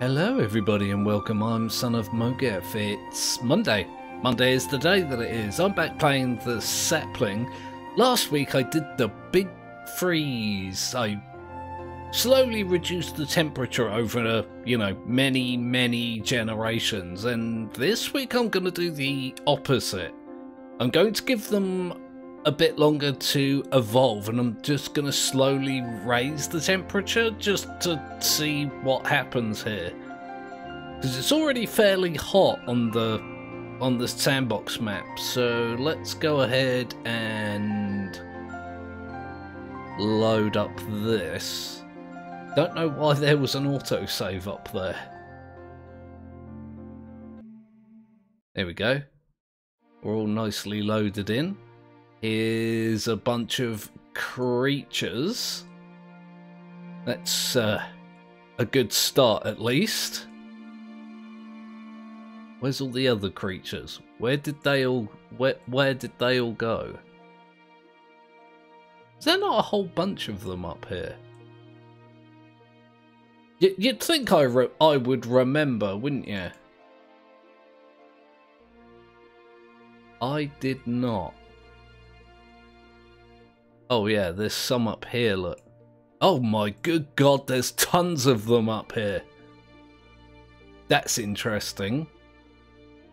Hello everybody and welcome, I'm Son of Mowgef. It's Monday. Monday is the day that it is. I'm back playing the Sapling. Last week I did the big freeze. I slowly reduced the temperature over, many generations. And this week I'm going to do the opposite. I'm going to give them a bit longer to evolve, and I'm just going to slowly raise the temperature just to see what happens here, because it's already fairly hot on the sandbox map. So let's go ahead and load up this. Don't know why there was an autosave up there. There we go, we're all nicely loaded in. Here's a bunch of creatures. That's a good start, at least. Where's all the other creatures? Where did they all go? Is there not a whole bunch of them up here? You'd think I would remember, wouldn't you? I did not. Oh yeah, there's some up here, look. Oh my good god, there's tons of them up here. That's interesting.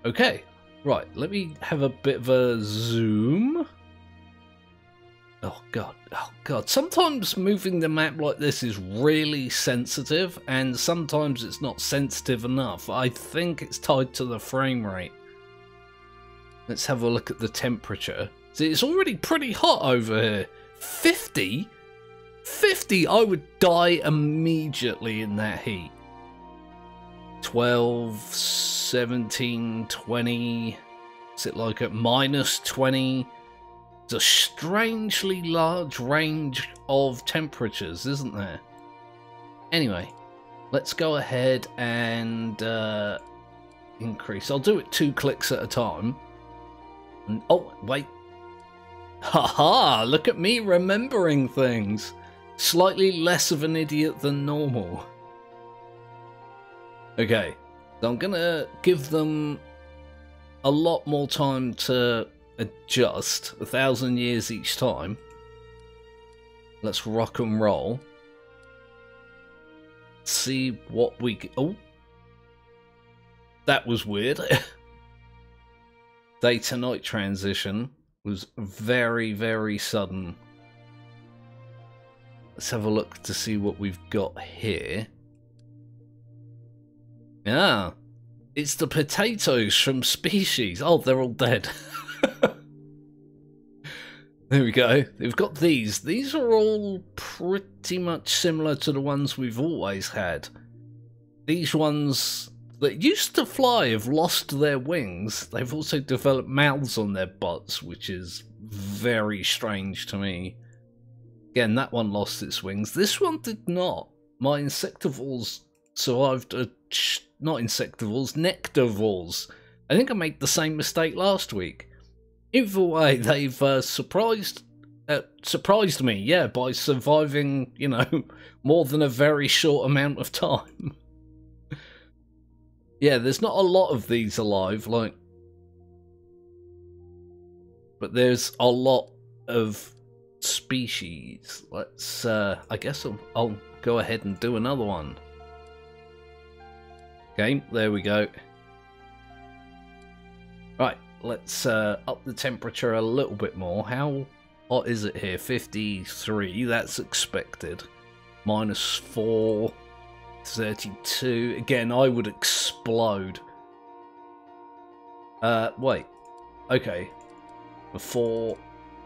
Okay, right, let me have a bit of a zoom. Oh god. Sometimes moving the map like this is really sensitive, and sometimes it's not sensitive enough. I think it's tied to the frame rate. Let's have a look at the temperature. See, it's already pretty hot over here. 50? 50? I would die immediately in that heat. 12, 17, 20. Is it like at minus 20? It's a strangely large range of temperatures, isn't there? Anyway, let's go ahead and increase. I'll do it 2 clicks at a time. And, oh, wait. Haha, look at me remembering things. Slightly less of an idiot than normal. Okay, so I'm gonna give them a lot more time to adjust. 1,000 years each time. Let's rock and roll. See what we get. Oh, that was weird. Day to night transition was very sudden. Let's have a look to see what we've got here. Yeah, it's the potatoes from Species. Oh, they're all dead. There we go. We've got these. These are all pretty much similar to the ones we've always had. These ones that used to fly have lost their wings. They've also developed mouths on their butts, which is very strange to me. Again, that one lost its wings. This one did not. My insectivores survived not insectivores, nectarvores. I think I made the same mistake last week. Either way, they've surprised me, yeah, by surviving, more than a very short amount of time. Yeah, there's not a lot of these alive, but there's a lot of species. Let's, I guess I'll go ahead and do another one. Okay, there we go. Right, let's up the temperature a little bit more. How hot is it here? 53, that's expected. -4. 32. Again, I would explode. Wait. Okay. 4,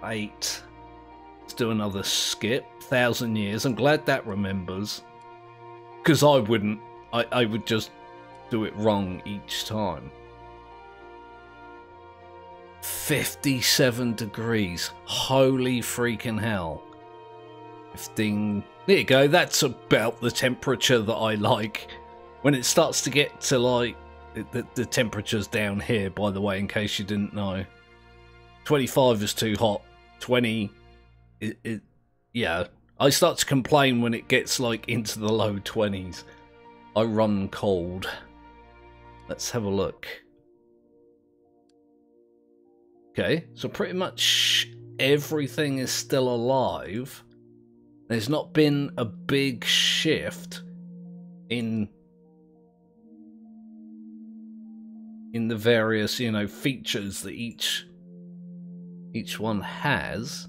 8. Let's do another skip. 1,000 years. I'm glad that remembers. Because I wouldn't. I would just do it wrong each time. 57 degrees. Holy freaking hell. 15. There you go, that's about the temperature that I like. When it starts to get to like the temperature's down here, by the way, in case you didn't know. 25 is too hot. 20 yeah, I start to complain when it gets like into the low 20s. I run cold. Let's have a look. Okay, so pretty much everything is still alive. There's not been a big shift in the various, you know, features that each one has.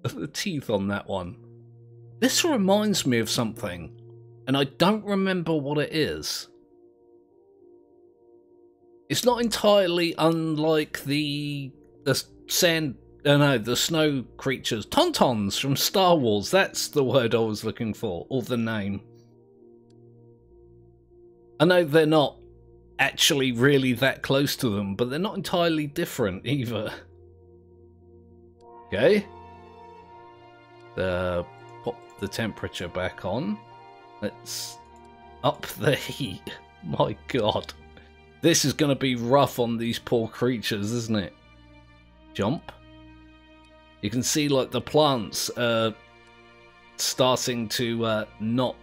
The teeth on that one. This reminds me of something, and I don't remember what it is. It's not entirely unlike the snow creatures. Tauntauns from Star Wars, that's the word I was looking for, or the name. I know they're not actually really that close to them, but they're not entirely different either. Okay. Pop the temperature back on. Let's up the heat. My god. This is going to be rough on these poor creatures, isn't it? Jump. You can see like the plants starting to not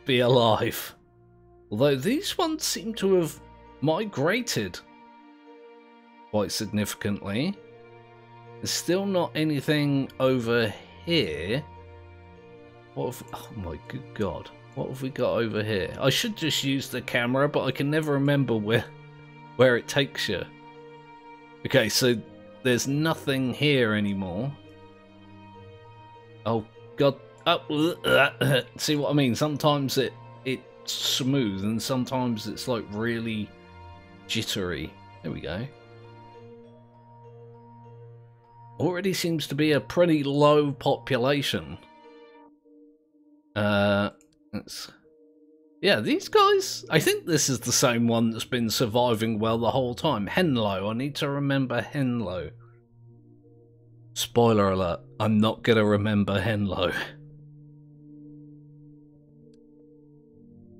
be alive. Although these ones seem to have migrated quite significantly. There's still not anything over here. What have, oh my good god. What have we got over here? I should just use the camera, but I can never remember where it takes you. Okay, so there's nothing here anymore. Oh god. Oh, see what I mean? Sometimes it's smooth and sometimes it's like really jittery. There we go. Already seems to be a pretty low population. Yeah, these guys, I think this is the same one that's been surviving well the whole time. Henlo, I need to remember Henlo. Spoiler alert, I'm not gonna remember Henlo.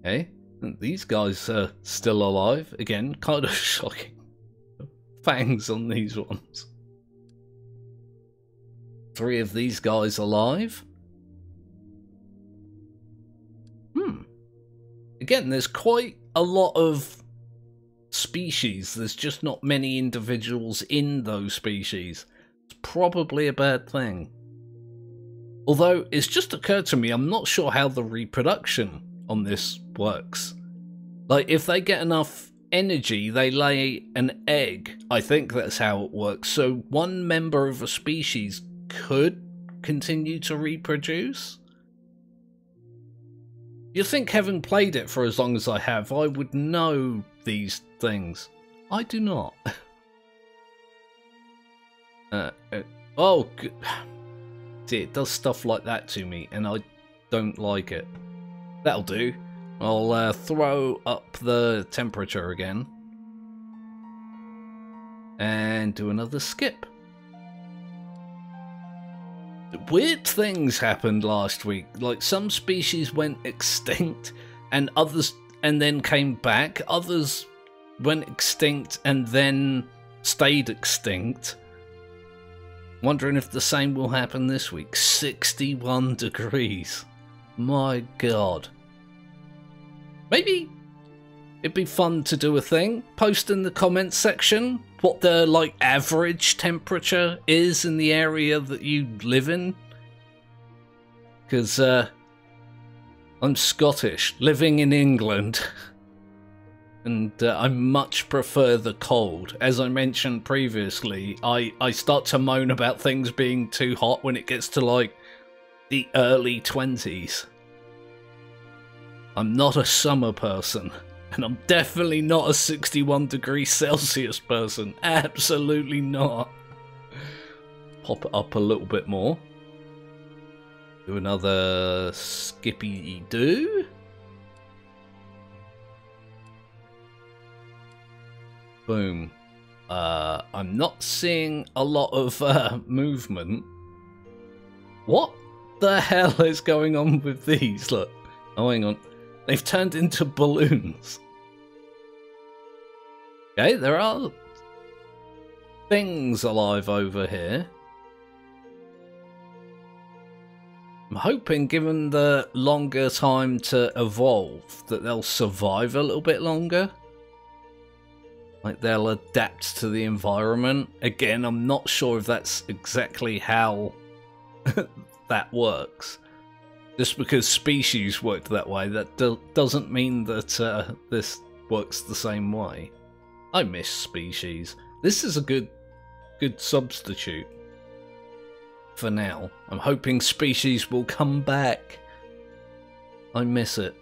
Okay, these guys are still alive. Again, kind of shocking. Fangs on these ones. 3 of these guys alive. Again, there's quite a lot of species. There's just not many individuals in those species. It's probably a bad thing. Although, it's just occurred to me, I'm not sure how the reproduction on this works. Like, if they get enough energy, they lay an egg. I think that's how it works. So, one member of a species could continue to reproduce? You'd think, having played it for as long as I have, I would know these things. I do not. Oh, see, it does stuff like that to me, and I don't like it. That'll do. I'll throw up the temperature again. And do another skip. Weird things happened last week. Like, some species went extinct and others and then came back. Others went extinct and then stayed extinct. Wondering if the same will happen this week. 61 degrees. My god. Maybe it'd be fun to do a thing. Post in the comments section what the, like, average temperature is in the area that you live in. Because, I'm Scottish, living in England. And I much prefer the cold. As I mentioned previously, I start to moan about things being too hot when it gets to, like, the early 20s. I'm not a summer person. And I'm definitely not a 61 degrees Celsius person. Absolutely not. Pop it up a little bit more. Do another skippy-doo. Boom. I'm not seeing a lot of movement. What the hell is going on with these? Look. Oh, hang on. They've turned into balloons. Okay, there are things alive over here. I'm hoping, given the longer time to evolve, that they'll survive a little bit longer. Like, they'll adapt to the environment. Again, I'm not sure if that's exactly how that works. Just because species work that way, that doesn't mean that this works the same way. I miss species. This is a good substitute. For now. I'm hoping species will come back. I miss it.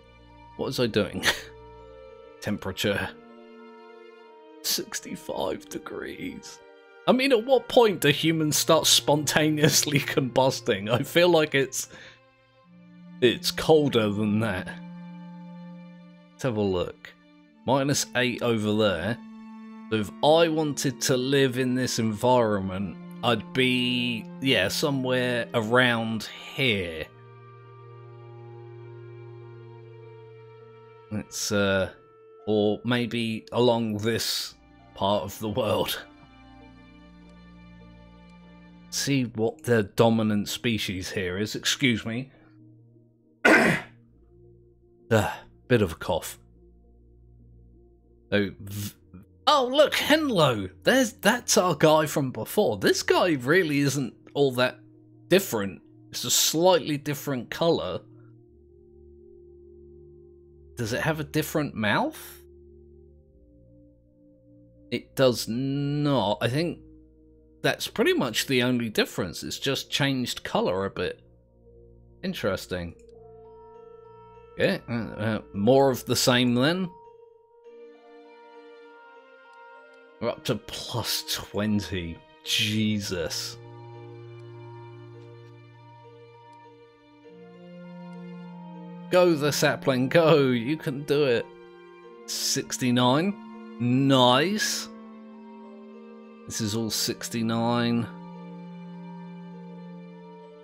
What was I doing? Temperature. 65 degrees. I mean, at what point do humans start spontaneously combusting? I feel like it's colder than that. Let's have a look. -8 over there. So if I wanted to live in this environment, I'd be, yeah, somewhere around here. It's, or maybe along this part of the world. See what the dominant species here is. Excuse me. Bit of a cough. Oh, look, Henlo! That's our guy from before. This guy really isn't all that different. It's a slightly different colour. Does it have a different mouth? It does not. I think that's pretty much the only difference. It's just changed colour a bit. Interesting. Yeah, more of the same then. We're up to +20. Jesus. Go, the sapling, go! You can do it. 69. Nice. This is all 69.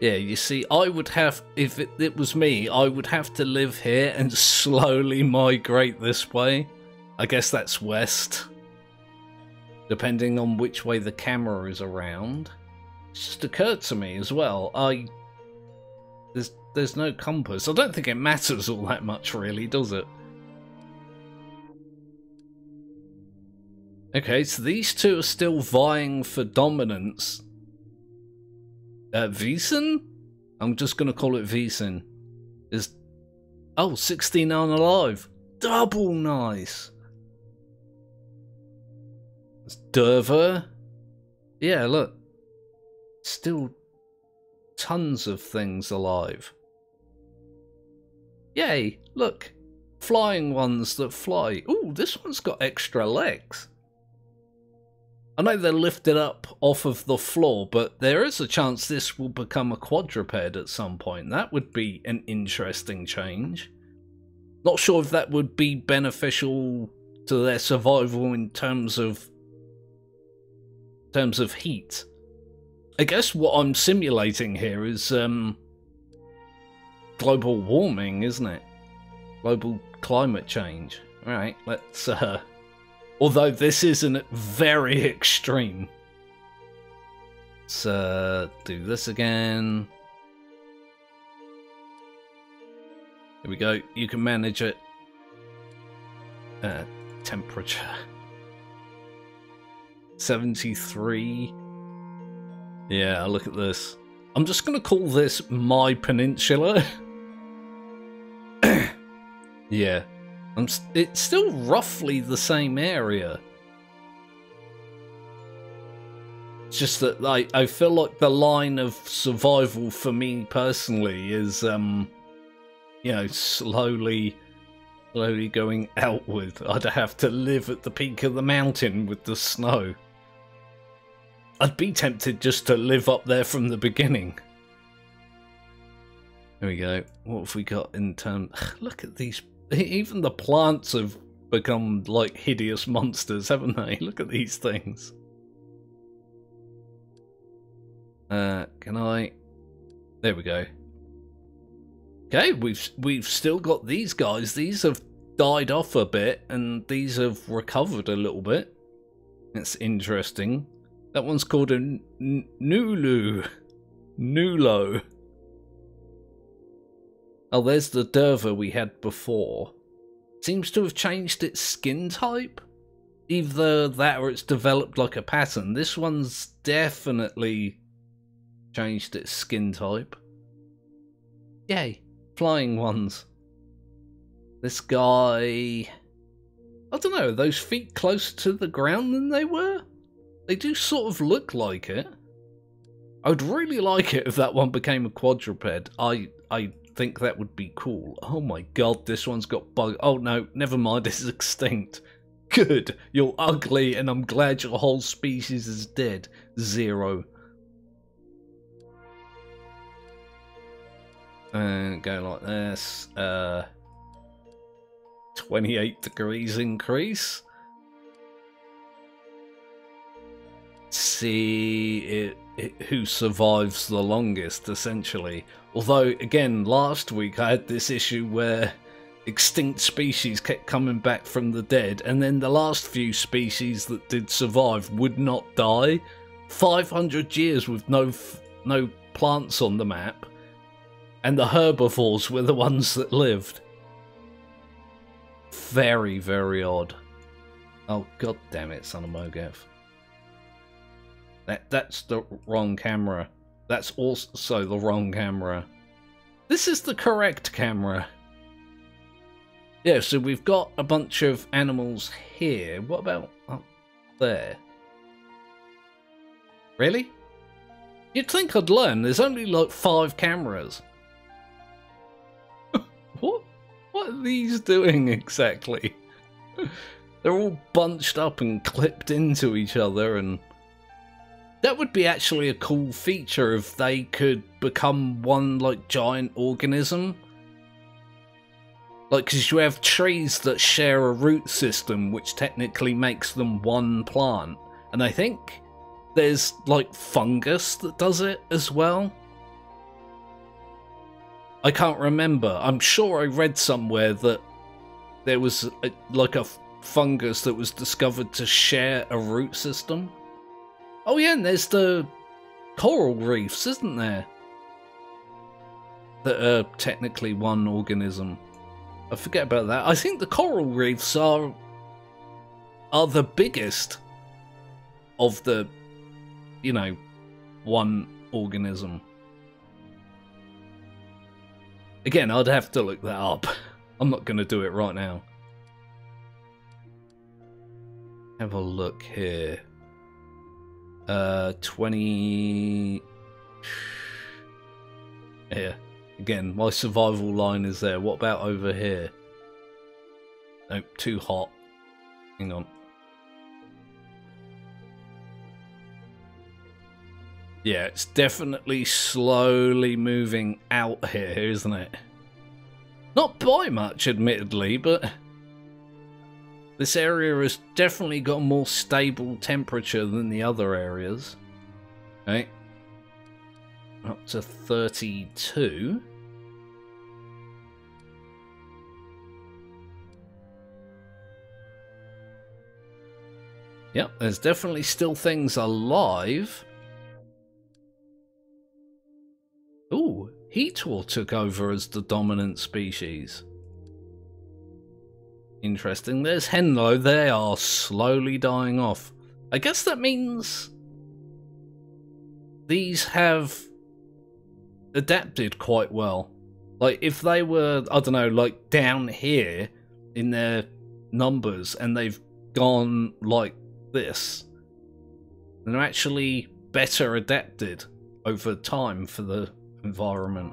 Yeah, you see, I would have, if it was me, I would have to live here and slowly migrate this way. I guess that's west. Depending on which way the camera is around. It just occurred to me as well, there's no compass. I don't think it matters all that much really, does it? Okay, so these two are still vying for dominance. Wiesen? I'm just gonna call it Wiesen. Is 69 alive. Double nice. Derver. Yeah, look. Still tons of things alive. Yay, look. Flying ones that fly. Ooh, this one's got extra legs. I know they're lifted up off of the floor, but there is a chance this will become a quadruped at some point. That would be an interesting change. Not sure if that would be beneficial to their survival in terms of heat. I guess what I'm simulating here is global warming, isn't it? Global climate change. Alright, let's although this isn't very extreme. Let's do this again. Here we go. You can manage it. Temperature. 73. Yeah, look at this. I'm just going to call this my peninsula. Yeah. It's still roughly the same area. It's just that I feel like the line of survival for me personally is, you know, slowly going outward. I'd have to live at the peak of the mountain with the snow. I'd be tempted just to live up there from the beginning. There we go. What have we got in terms... Look at these... Even the plants have become like hideous monsters, haven't they? Look at these things. Can I... There we go. Okay, we've still got these guys. These have died off a bit, and these have recovered a little bit. That's interesting. That one's called a Nulo. Oh, there's the Derva we had before. Seems to have changed its skin type. Either that or it's developed like a pattern. This one's definitely changed its skin type. Yay, flying ones. This guy... I don't know, are those feet closer to the ground than they were? They do sort of look like it. I would really like it if that one became a quadruped. I think that would be cool. Oh my god, this one's got bug... Oh no, never mind, it's extinct. Good, you're ugly and I'm glad your whole species is dead. 0. And go like this. 28 degrees increase. See who survives the longest, essentially. Although, again, last week I had this issue where extinct species kept coming back from the dead, and then the last few species that did survive would not die. 500 years with no plants on the map, and the herbivores were the ones that lived. Very, very odd. Oh, god damn it, son of Mowgef. That's the wrong camera. That's also the wrong camera. This is the correct camera. Yeah, so we've got a bunch of animals here. What about up there? Really? You'd think I'd learn. There's only like 5 cameras. What are these doing exactly? They're all bunched up and clipped into each other, and that would be actually a cool feature if they could become one like giant organism. Like, because you have trees that share a root system which technically makes them one plant, and I think there's like fungus that does it as well. I can't remember. I'm sure I read somewhere that there was like a fungus that was discovered to share a root system. Oh yeah, and there's the coral reefs, isn't there? That are technically one organism. I forget about that. I think the coral reefs are the biggest of the, you know, one organism. Again, I'd have to look that up. I'm not going to do it right now. Have a look here. 20... Yeah. Again, my survival line is there. What about over here? Nope, too hot. Hang on. Yeah, it's definitely slowly moving out here, isn't it? Not by much, admittedly, but this area has definitely got a more stable temperature than the other areas. Okay. Up to 32. Yep, there's definitely still things alive. Ooh, Heatwall took over as the dominant species. Interesting. There's Henlo. They are slowly dying off. I guess that means these have adapted quite well. Like, if they were, I don't know, like down here in their numbers and they've gone like this, they're actually better adapted over time for the environment.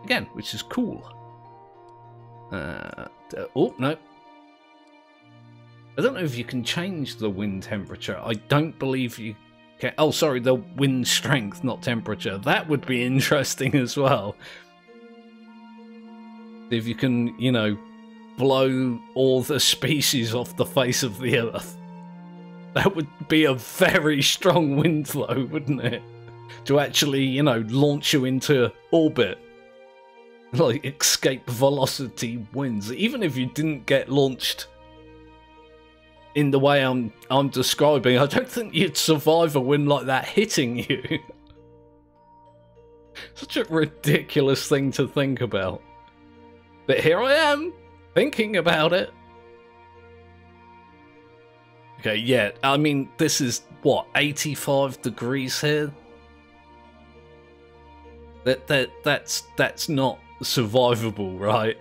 Again, which is cool. Oh, no. I don't know if you can change the wind temperature. I don't believe you can. Oh, sorry, the wind strength, not temperature. That would be interesting as well. If you can, you know, blow all the species off the face of the earth. That would be a very strong wind though, wouldn't it? To actually, you know, launch you into orbit. Like, escape velocity winds. Even if you didn't get launched in the way I'm describing, I don't think you'd survive a wind like that hitting you. Such a ridiculous thing to think about. But here I am, thinking about it. Okay, yeah, I mean, this is, what, 85 degrees here? That's not survivable, right?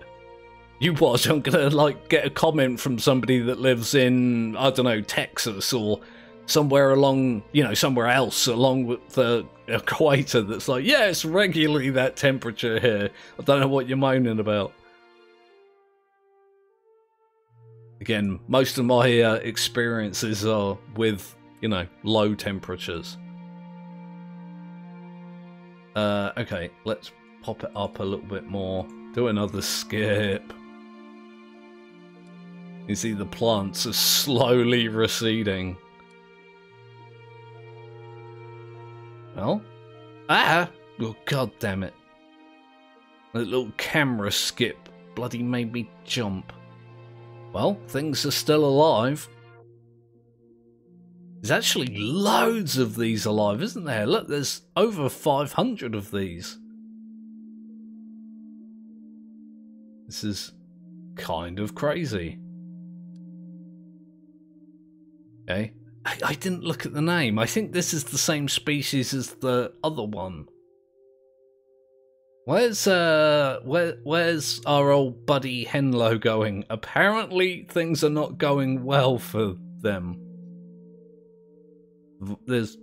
You watch, I'm gonna, like, get a comment from somebody that lives in, I don't know, Texas or somewhere along, you know, somewhere else along with the equator that's like, yeah, it's regularly that temperature here. I don't know what you're moaning about. Again, most of my experiences are with, you know, low temperatures. Okay, let's pop it up a little bit more. Do another skip. You see the plants are slowly receding. Well, oh god damn it. That little camera skip bloody made me jump. Well, things are still alive. There's actually loads of these alive, isn't there? Look, there's over 500 of these. This is kind of crazy. Okay. I didn't look at the name. I think this is the same species as the other one. Where's our old buddy Henlo going? Apparently things are not going well for them. There's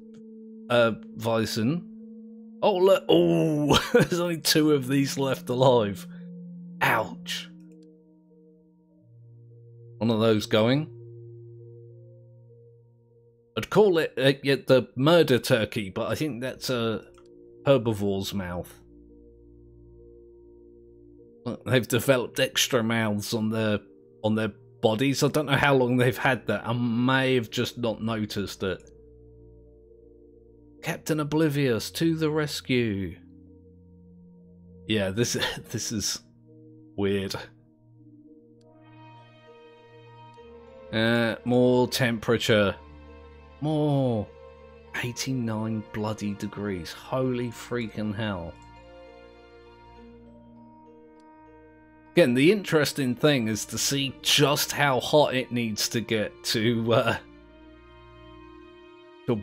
Bison. Oh look, oh, there's only 2 of these left alive. Ouch. One of those going. I'd call it the murder turkey, but I think that's a herbivore's mouth. They've developed extra mouths on their bodies. I don't know how long they've had that. I may have just not noticed it. Captain Oblivious to the rescue. Yeah, this is weird. More temperature. More. 89 bloody degrees. Holy freaking hell. Again, the interesting thing is to see just how hot it needs to get to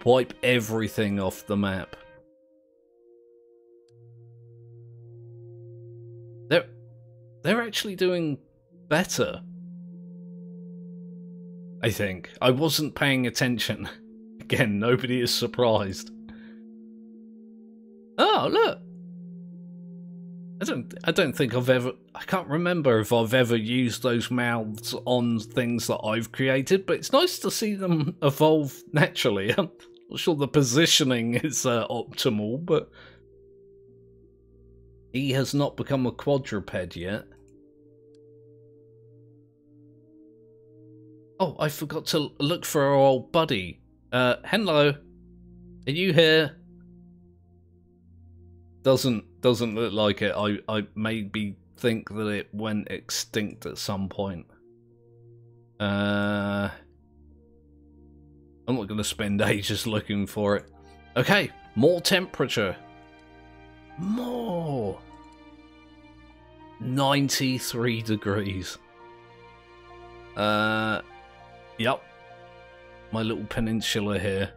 wipe everything off the map. They're actually doing better. I think. I wasn't paying attention. Again, nobody is surprised. Oh, look. I don't think I've ever... I can't remember if I've ever used those mouths on things that I've created, but it's nice to see them evolve naturally. I'm not sure the positioning is optimal, but... He has not become a quadruped yet. Oh, I forgot to look for our old buddy. Henlo, are you here? Doesn't look like it. I maybe think that it went extinct at some point. I'm not going to spend ages looking for it. Okay, more temperature. More. 93 degrees. Yep. My little peninsula here.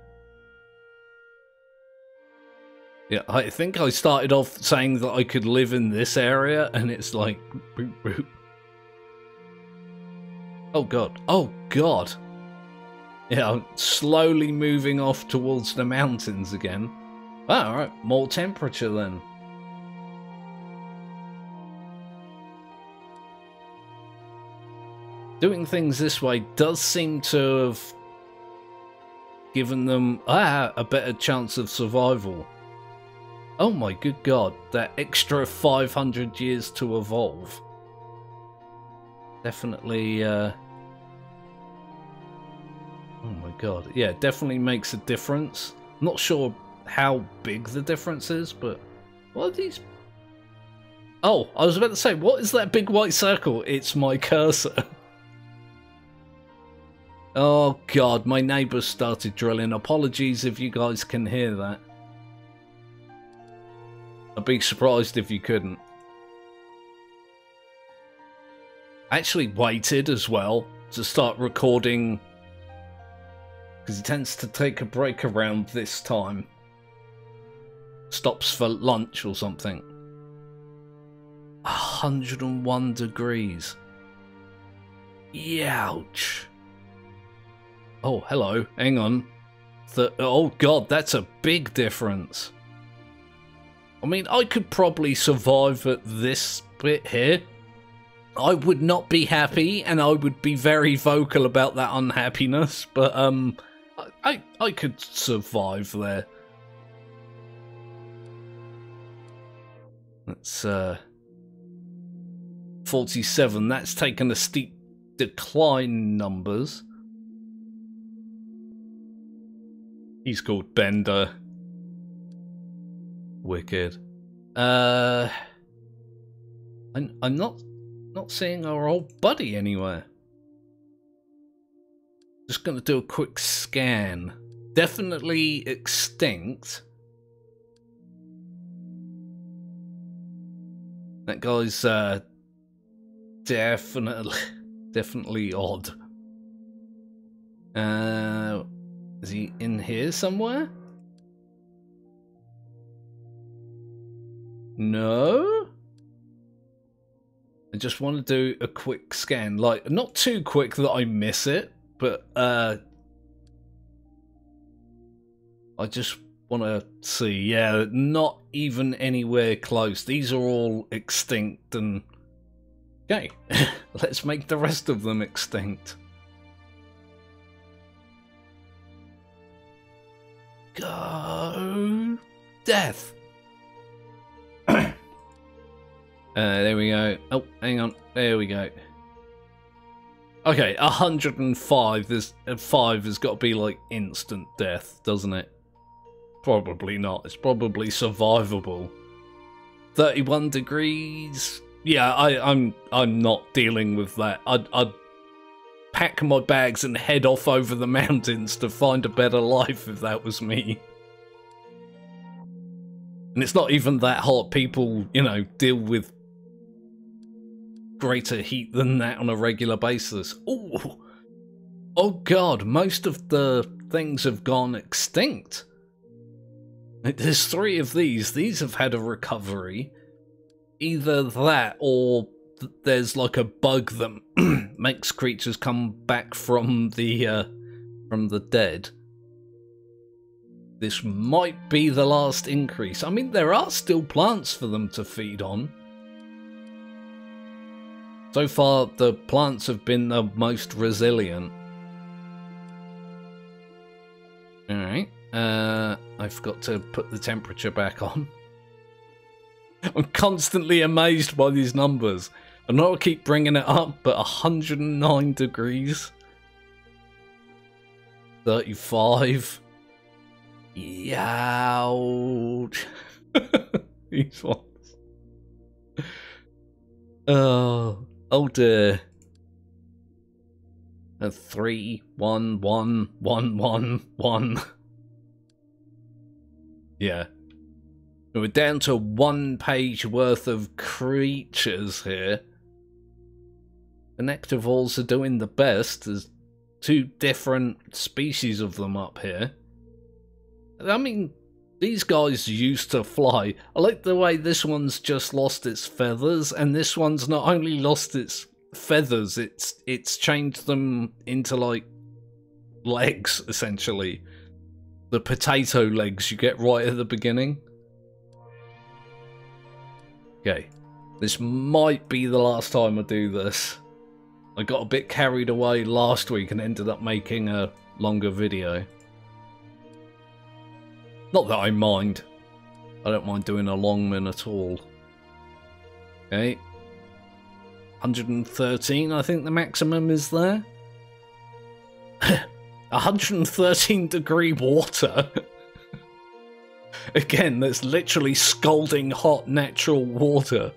Yeah, I think I started off saying that I could live in this area, and it's like... Boop, boop. Oh god. Oh god. Yeah, I'm slowly moving off towards the mountains again. Oh, alright, more temperature then. Doing things this way does seem to have given them a better chance of survival. Oh my good god, that extra 500 years to evolve. Definitely, oh my god, yeah, definitely makes a difference. I'm not sure how big the difference is, but what are these? Oh, I was about to say, what is that big white circle? It's my cursor. Oh god, my neighbours started drilling. Apologies if you guys can hear that. I'd be surprised if you couldn't. I actually waited as well to start recording because he tends to take a break around this time. Stops for lunch or something. 101 degrees. Youch. Oh, hello. Hang on. Oh god, that's a big difference. I mean, I could probably survive at this bit here. I would not be happy, and I would be very vocal about that unhappiness, but I could survive there. That's 47. That's taken a steep decline in numbers. He's called Bender. Wicked. I'm not seeing our old buddy anywhere. Just gonna do a quick scan. Definitely extinct. That guy's definitely odd. Is he in here somewhere? No? I just want to do a quick scan. Like, not too quick that I miss it, but I just want to see. Yeah, not even anywhere close. These are all extinct and... Okay, let's make the rest of them extinct. Go... Death! There we go. Oh, hang on. There we go. Okay, 105. This 5 has got to be like instant death, doesn't it? Probably not. It's probably survivable. 31 degrees. Yeah, I'm not dealing with that. I'd pack my bags and head off over the mountains to find a better life if that was me. And it's not even that hot. People, you know, deal with greater heat than that on a regular basis. Ooh. Oh god, most of the things have gone extinct. There's 3 of these. These have had a recovery. Either that or there's like a bug that makes creatures come back from the dead. This might be the last increase. I mean, there are still plants for them to feed on. So far, the plants have been the most resilient. Alright. I've got to put the temperature back on. I'm constantly amazed by these numbers. I know I keep bringing it up, but 109 degrees. 35. Youch. These ones. Oh dear. 3, 1, 1, 1, 1, 1. Yeah. We're down to 1 page worth of creatures here. The Nectarvores are doing the best. There's 2 different species of them up here. I mean, these guys used to fly. I like the way this one's just lost its feathers, and this one's not only lost its feathers, it's changed them into, like, legs, essentially. The potato legs you get right at the beginning. Okay, this might be the last time I do this. I got a bit carried away last week and ended up making a longer video. Not that I mind. I don't mind doing a long one at all. Okay. 113, I think the maximum is there. 113 degree water. Again, that's literally scalding hot natural water.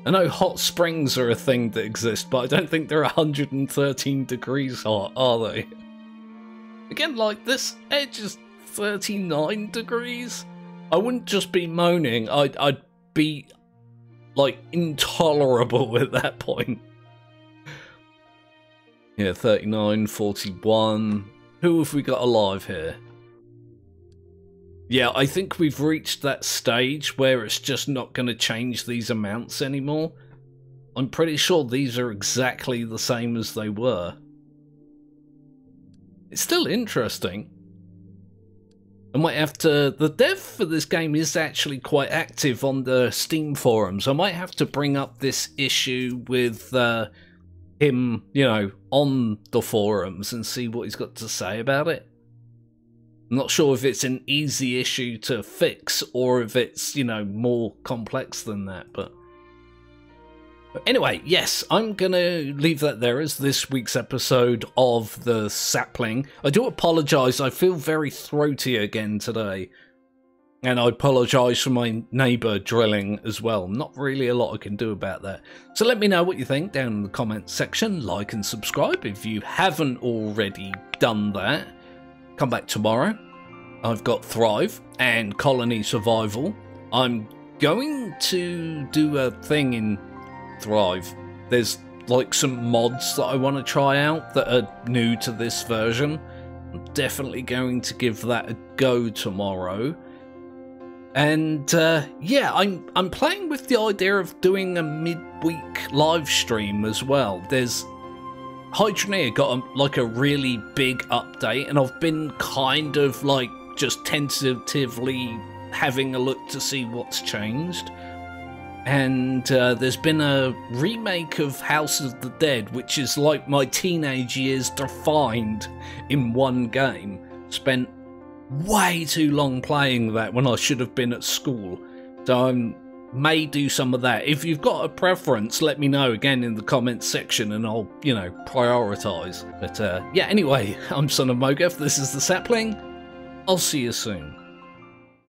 I know hot springs are a thing that exist, but I don't think they're 113 degrees hot, are they? Again, like, this edge is 39 degrees. I wouldn't just be moaning, I'd be like intolerable at that point. Yeah, 39, 41. Who have we got alive here? Yeah, I think we've reached that stage where it's just not going to change these amounts anymore. I'm pretty sure these are exactly the same as they were. It's still interesting. I might have to... The dev for this game is actually quite active on the Steam forums. I might have to bring up this issue with him, you know, on the forums and see what he's got to say about it. I'm not sure if it's an easy issue to fix or if it's, you know, more complex than that, but anyway, yes, I'm gonna leave that there as this week's episode of the Sapling. I do apologise, I feel very throaty again today. And I apologise for my neighbour drilling as well. Not really a lot I can do about that. So let me know what you think down in the comments section. Like and subscribe if you haven't already done that. Come back tomorrow. I've got Thrive and Colony Survival. I'm going to do a thing in Thrive. There's like some mods that I want to try out that are new to this version. I'm definitely going to give that a go tomorrow. And yeah, I'm playing with the idea of doing a midweek live stream as well. There's Hydroneer got like a really big update, and I've been kind of like just tentatively having a look to see what's changed. And there's been a remake of House of the Dead, which is like my teenage years defined in one game. Spent way too long playing that when I should have been at school. So I may do some of that. If you've got a preference, let me know again in the comments section and I'll, you know, prioritise. But yeah, anyway, I'm Son of Mowgef, this is the Sapling. I'll see you soon.